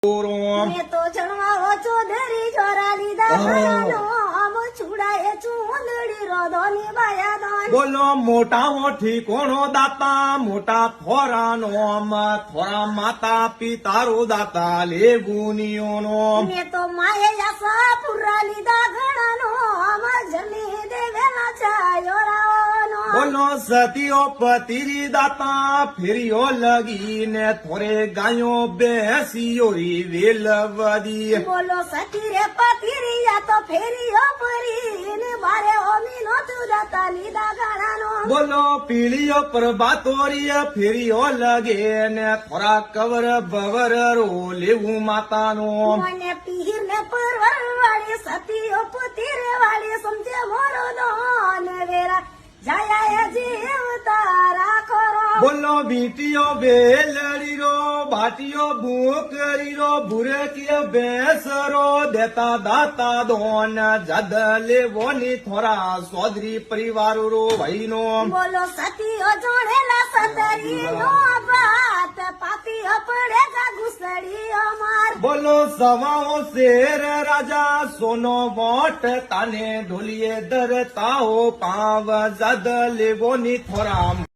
મેં તો જણવાવો ચોધરી જોરા લીધા ભરાનો આમ છુડાએ ચુંદડી રોધોની બાયાદાન બોલો મોટા મોઠી કોણો દાતા મોટા થોરાનો થોરા માતા પિતારો દાતા લેગુનીઓનો મેં તો માએ યાસા પુરા લીધા ઘણાનો આમ જમી દેવેલા છાયો રાવનો બોલો સતીઓ પતિરી દાતા ફેરીઓ લગીને થોરે ગાયો બેસીઓ રી વેલવદી બોલો સતી રે પતિરિયા તો ફેરીઓ પરી ને બારે ઓમી નો ચુદાતા લીધા ઘણાનો બોલો પીળીઓ પ્રભાતોરીય ફેરીઓ લગે ને થોરા કવર બવર રો લેવું માતાનો મને પીર ને પરવર વાળી સતીઓ પુતીર વાળી સમજે મોરો દોન વેરા જાયા જીવતા રાખો રો બોલો બીટીઓ વેલડી રો બાટીઓ બુકરી રો ભૂરકીય બેસરો દેતા દાતા દોન જદ લેવોની થોરા સોદરી પરિવાર રો ભાઈનો બોલો સતીઓ જોડેલા સતરી નો વાત પાપીઓ પડેગા ઘુસડી અમાર બોલો સવાઓ શેર રાજા સોનો વોટ તાને ઢોલીએ ધરતાઓ પાવ જદ લેવોની થોરા